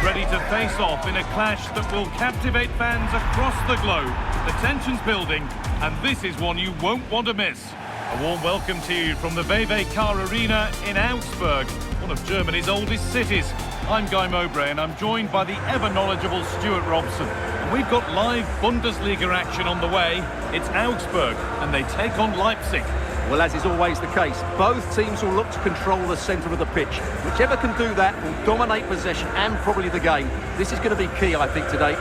ready to face off in a clash that will captivate fans across the globe. The tension's building, and this is one you won't want to miss. A warm welcome to you from the VW Car Arena in Augsburg, one of Germany's oldest cities. I'm Guy Mowbray, and I'm joined by the ever-knowledgeable Stuart Robson. And we've got live Bundesliga action on the way. It's Augsburg, and they take on Leipzig. Well, as is always the case, both teams will look to control the centre of the pitch. Whichever can do that will dominate possession and probably the game. This is going to be key, I think, today.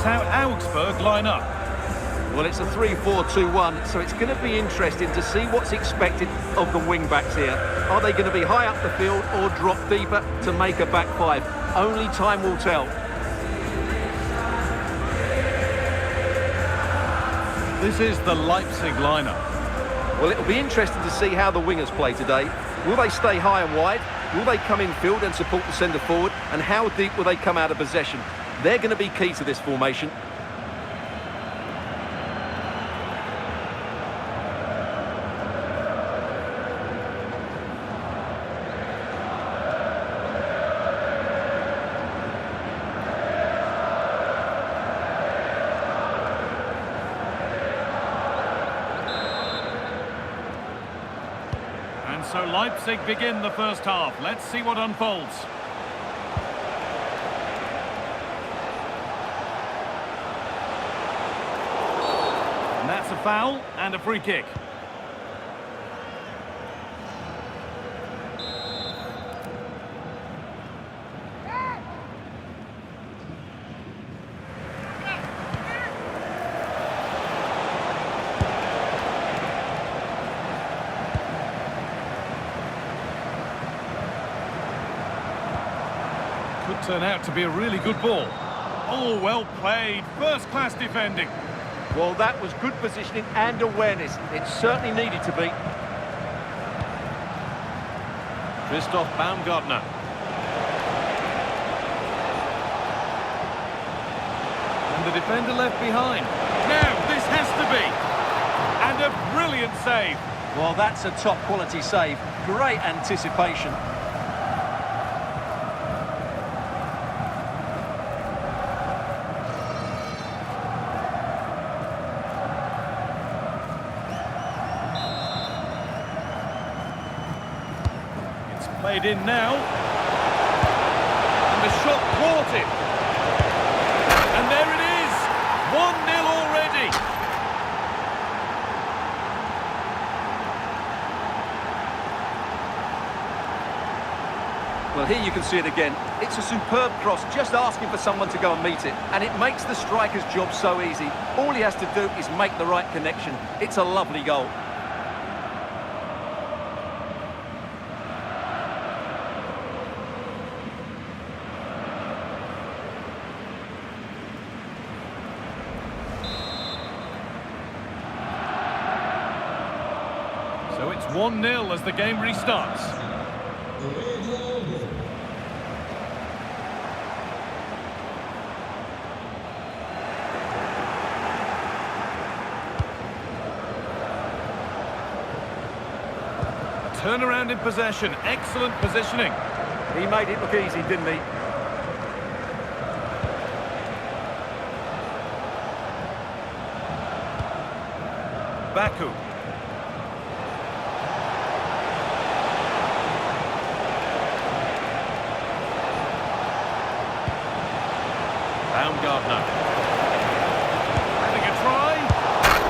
How Augsburg line up. Well, it's a 3-4-2-1, so it's going to be interesting to see what's expected of the wing-backs here. Are they going to be high up the field or drop deeper to make a back five? Only time will tell. This is the Leipzig lineup. Well, it'll be interesting to see how the wingers play today. Will they stay high and wide? Will they come in field and support the centre forward? And how deep will they come out of possession? They're going to be key to this formation. And so Leipzig begin the first half. Let's see what unfolds. And that's a foul and a free kick. Could turn out to be a really good ball. Oh, well played. First-class defending. Well, that was good positioning and awareness. It certainly needed to be. Christoph Baumgartner. And the defender left behind. Now, this has to be. And a brilliant save. Well, that's a top-quality save. Great anticipation. Played in now. And the shot thwarted. And there it is. 1-0 already. Well, here you can see it again. It's a superb cross, just asking for someone to go and meet it. And it makes the striker's job so easy. All he has to do is make the right connection. It's a lovely goal. So it's 1-0 as the game restarts. Turnaround in possession, excellent positioning. He made it look easy, didn't he? Baku. Baumgartner. Having a try.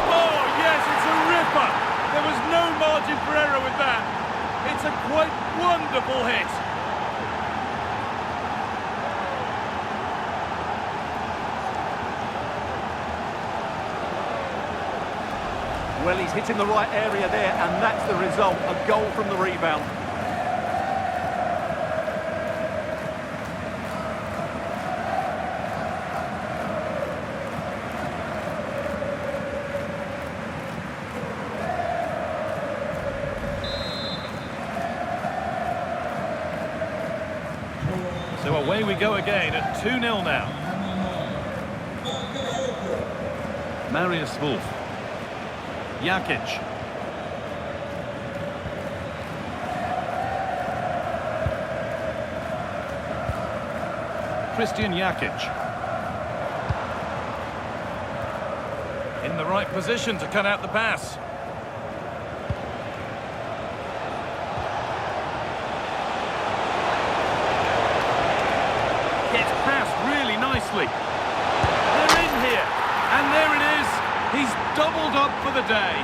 Oh, yes, it's a ripper. There was no margin for error with that. It's a quite wonderful hit. Well, he's hitting the right area there, and that's the result, a goal from the rebound. So away we go again at 2-0 now. Marius Wolf. Jakic. Christian Jakic. In the right position to cut out the pass. Gets past really nicely. They're in here. And there it is. He's doubled up for the day.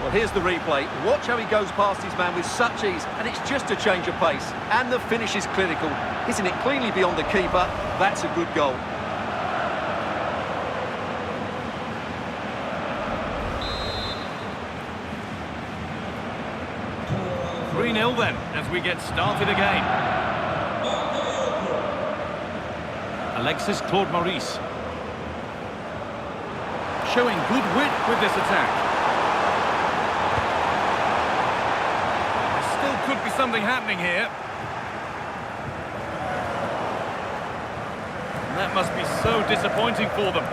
Well, here's the replay. Watch how he goes past his man with such ease, and it's just a change of pace. And the finish is clinical. Hitting it cleanly beyond the keeper. That's a good goal. Then, as we get started again. Alexis Claude Maurice. Showing good wit with this attack. There still could be something happening here. And that must be so disappointing for them.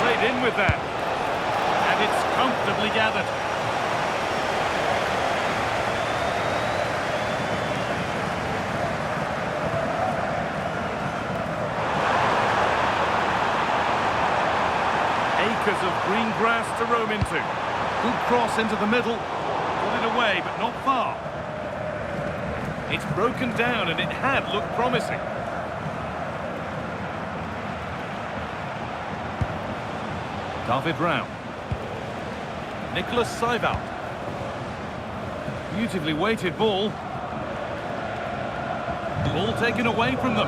Played in with that, and it's comfortably gathered. Acres of green grass to roam into. Good cross into the middle, got it away but not far. It's broken down and it had looked promising. David Raum. Nicholas Seiwald. Beautifully weighted ball. Ball taken away from them.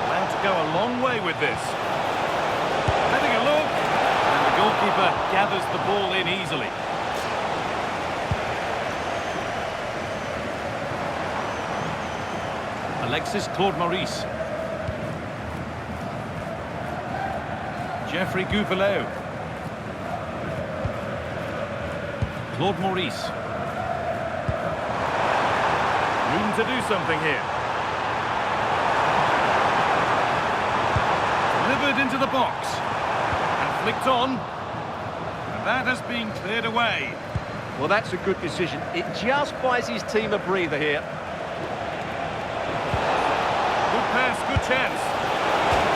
Allowed to go a long way with this. Having a look. Goalkeeper gathers the ball in easily. Alexis Claude Maurice. Geoffrey Gouvelot. Claude Maurice. Room to do something here. Delivered into the box. Flicked on, and that has been cleared away. Well, that's a good decision. It just buys his team a breather here. Good pass, good chance.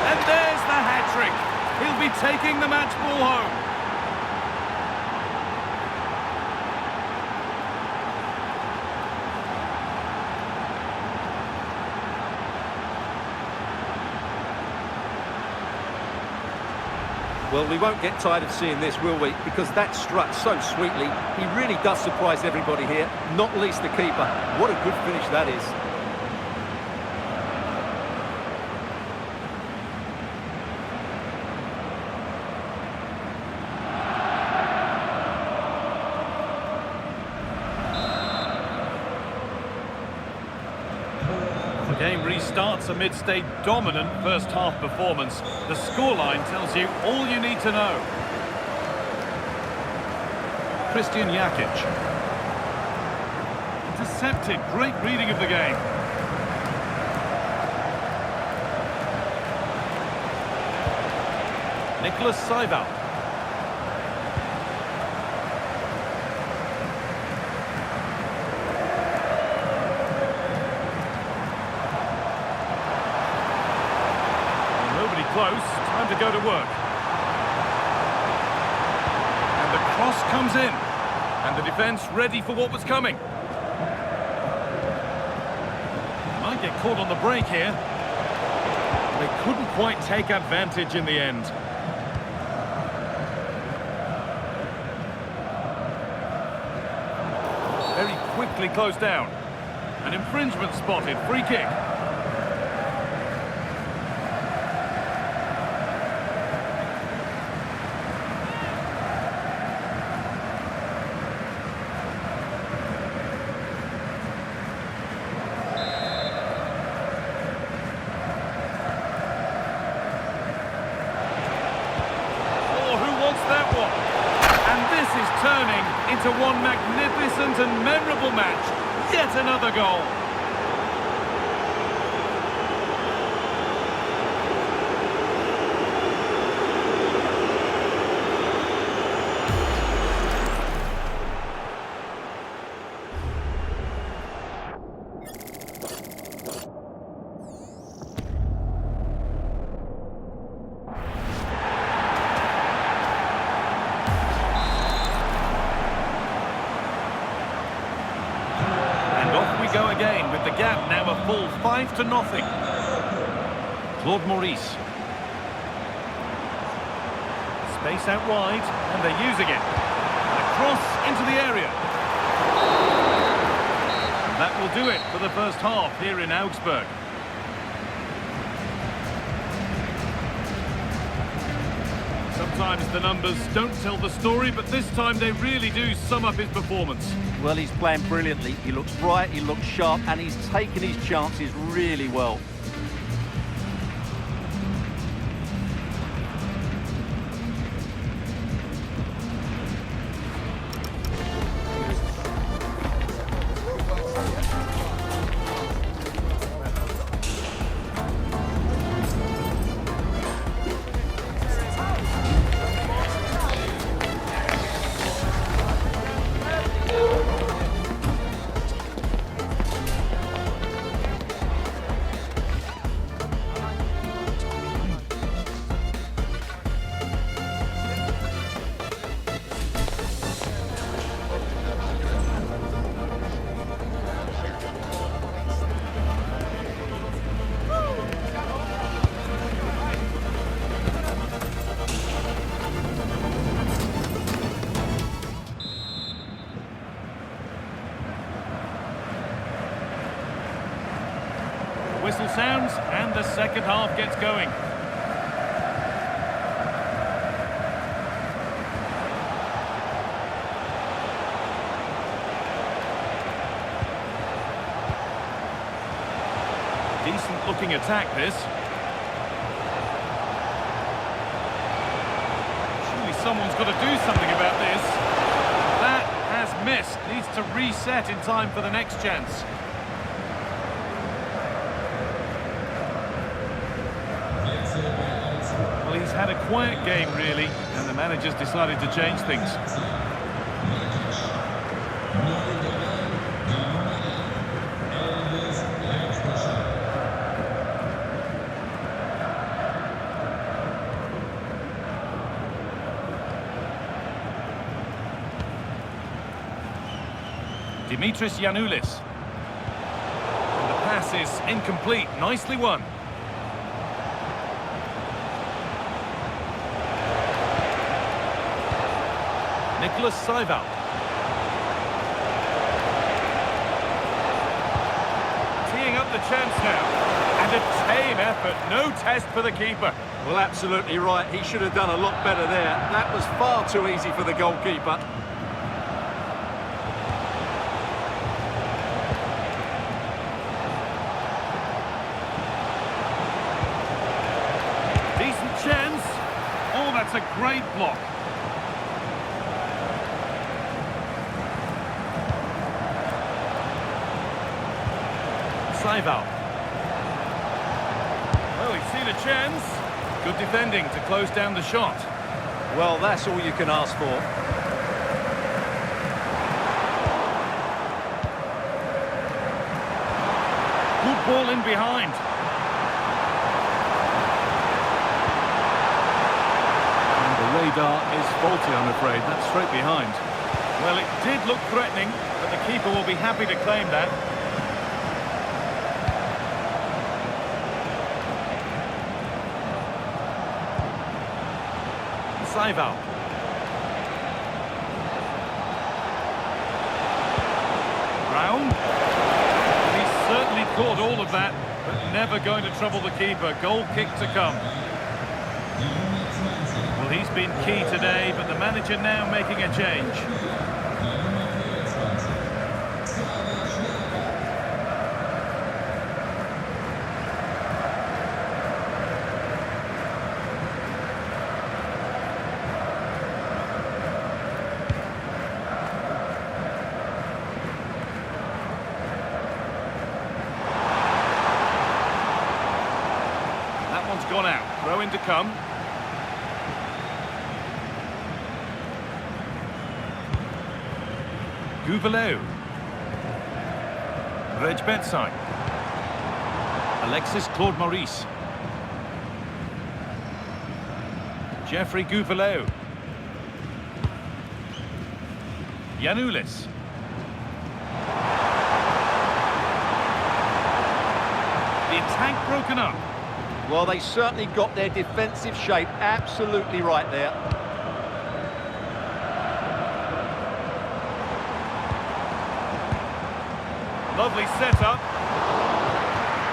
And there's the hat-trick. He'll be taking the match ball home. Well, we won't get tired of seeing this, will we? Because that struck so sweetly. He really does surprise everybody here, not least the keeper. What a good finish that is. The game restarts amidst a dominant first-half performance. The scoreline tells you all you need to know. Christian Jakic. Intercepted. Great reading of the game. Nicholas Seiwald. close. Time to go to work. And the cross comes in. And the defence ready for what was coming. Might get caught on the break here. They couldn't quite take advantage in the end. Very quickly closed down. An infringement spotted. Free kick. That one. And this is turning into one magnificent and memorable match. Yet another goal. Go again with the gap now a full 5-0. Claude Maurice. Space out wide, and they're using it. And a cross into the area. And that will do it for the first half here in Augsburg. Sometimes the numbers don't tell the story, but this time they really do sum up his performance. Well, he's playing brilliantly. He looks bright, he looks sharp, and he's taken his chances really well. Whistle sounds and the second half gets going. Decent looking attack this. Surely someone's got to do something about this. That has missed. Needs to reset in time for the next chance. Well, he's had a quiet game, really, and the manager's decided to change things. Dimitris Giannoulis. And the pass is incomplete. Nicely won. Nicholas Seival. Teeing up the chance now. And a tame effort. No test for the keeper. Well, absolutely right. He should have done a lot better there. That was far too easy for the goalkeeper. Decent chance. Oh, that's a great block. Seival. Well, he's seen a chance. Good defending to close down the shot. Well, that's all you can ask for. Good ball in behind. radar is faulty, I'm afraid. That's straight behind. Well, it did look threatening, but the keeper will be happy to claim that. Saival. Brown. He's certainly caught all of that, but never going to trouble the keeper. Goal kick to come. Well, he's been key today, but the manager now making a change. That one's gone out. Throw in to come. Ouedraogo. Reg bedside. Alexis Claude Maurice. Jeffrey Ouedraogo. Giannoulis. The attack broken up. Well, they certainly got their defensive shape absolutely right there. Lovely setup.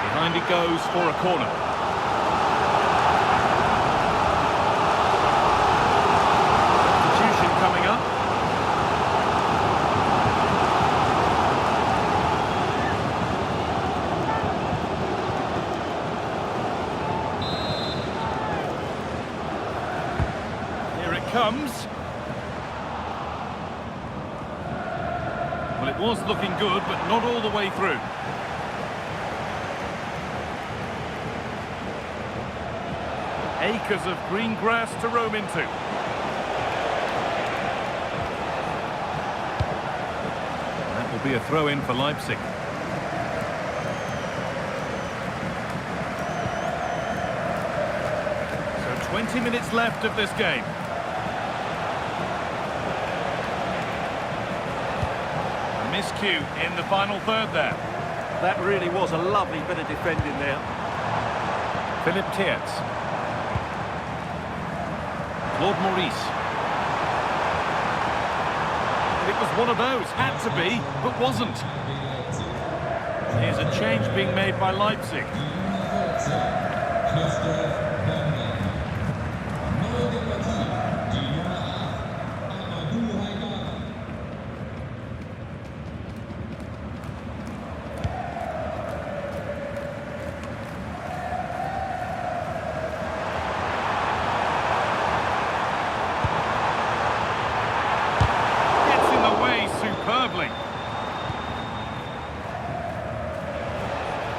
Behind it goes for a corner. Substitution coming up. Here it comes. Well, it was looking good, but not all the way through. Acres of green grass to roam into. That will be a throw-in for Leipzig. So 20 minutes left of this game. Miscue in the final third there. That really was a lovely bit of defending there. Philip Tietz. Claude Maurice. It was one of those, had to be, but wasn't. Here's a change being made by Leipzig. Superbly.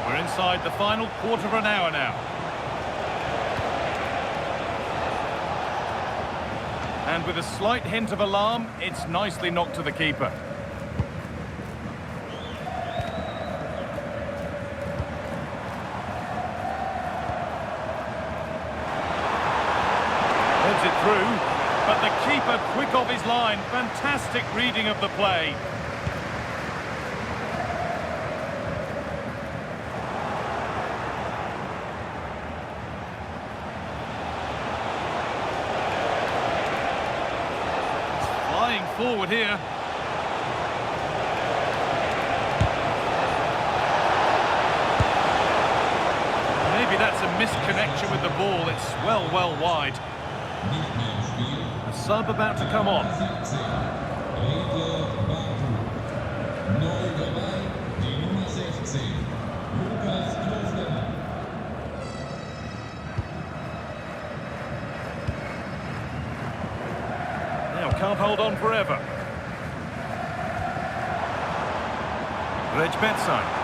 We're inside the final quarter of an hour now. And with a slight hint of alarm, it's nicely knocked to the keeper. Heads it through. But the keeper quick off his line. Fantastic reading of the play. It's flying forward here. Maybe that's a misconnection with the ball. It's well wide. A sub about to come on. Now can't hold on forever. Reg bedside.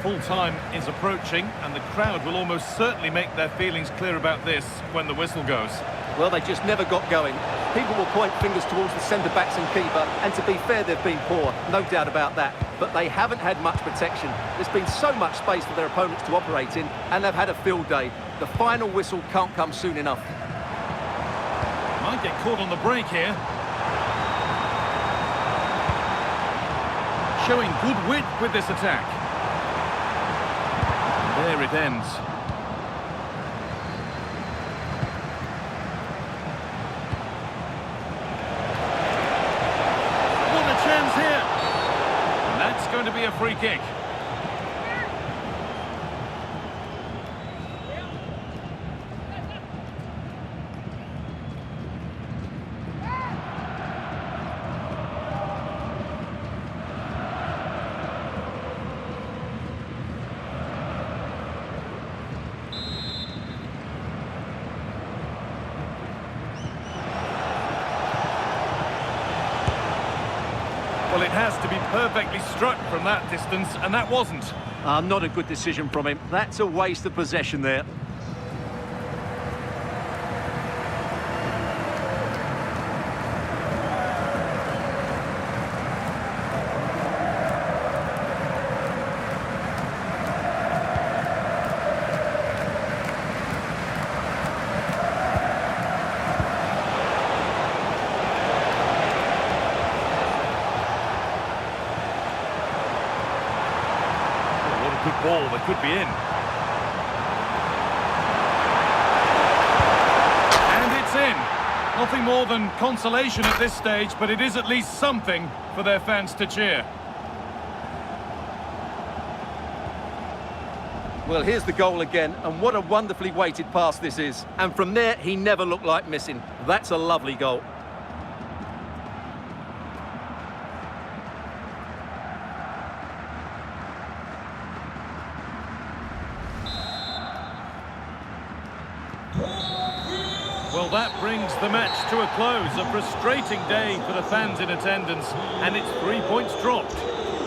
Full time is approaching, and the crowd will almost certainly make their feelings clear about this when the whistle goes. Well, they just never got going. People will point fingers towards the centre-backs and keeper, and to be fair, they've been poor, no doubt about that. But they haven't had much protection. There's been so much space for their opponents to operate in, and they've had a field day. The final whistle can't come soon enough. Might get caught on the break here. Showing good width with this attack. There it ends. Here. And that's going to be a free kick. Well, it has to be perfectly struck from that distance, and that wasn't. Not a good decision from him. That's a waste of possession there. Good ball that could be in. And it's in. Nothing more than consolation at this stage, but it is at least something for their fans to cheer. Well, here's the goal again, and what a wonderfully weighted pass this is. And from there, he never looked like missing. That's a lovely goal. Well, that brings the match to a close. A frustrating day for the fans in attendance, and it's 3 points dropped.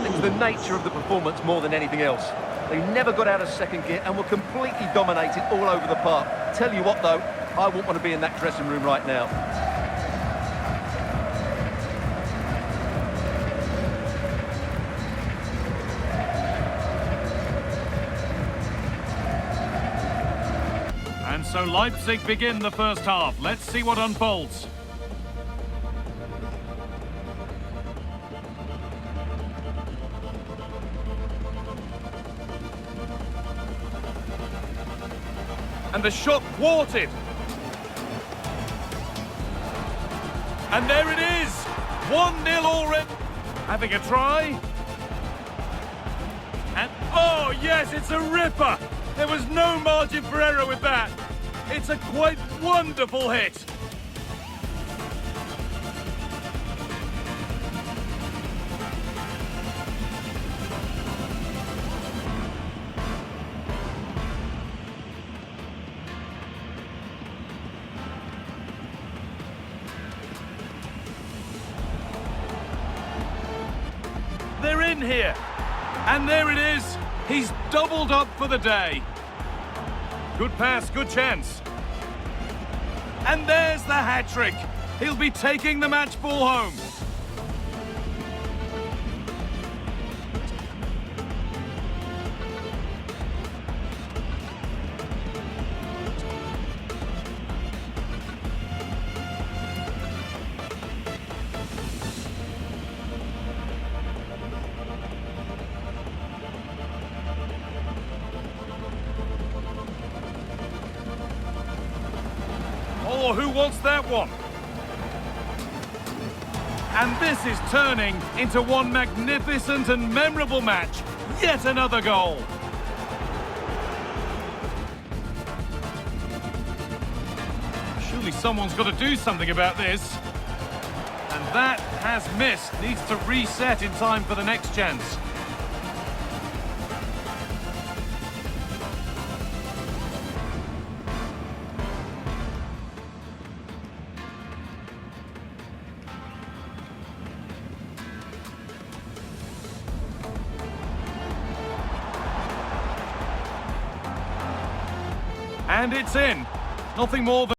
It's the nature of the performance more than anything else. They never got out of second gear and were completely dominated all over the park. Tell you what, though, I wouldn't want to be in that dressing room right now. And so Leipzig begin the first half. Let's see what unfolds. And the shot thwarted. And there it is. 1-0 already. Having a try. And oh yes, it's a ripper. There was no margin for error with that. It's a quite wonderful hit. They're in here. And there it is. He's doubled up for the day. Good pass, good chance. And there's the hat-trick. He'll be taking the match ball home. Oh, who wants that one? And this is turning into one magnificent and memorable match. Yet another goal. Surely someone's got to do something about this. And that has missed. Needs to reset in time for the next chance. And it's in. Nothing more than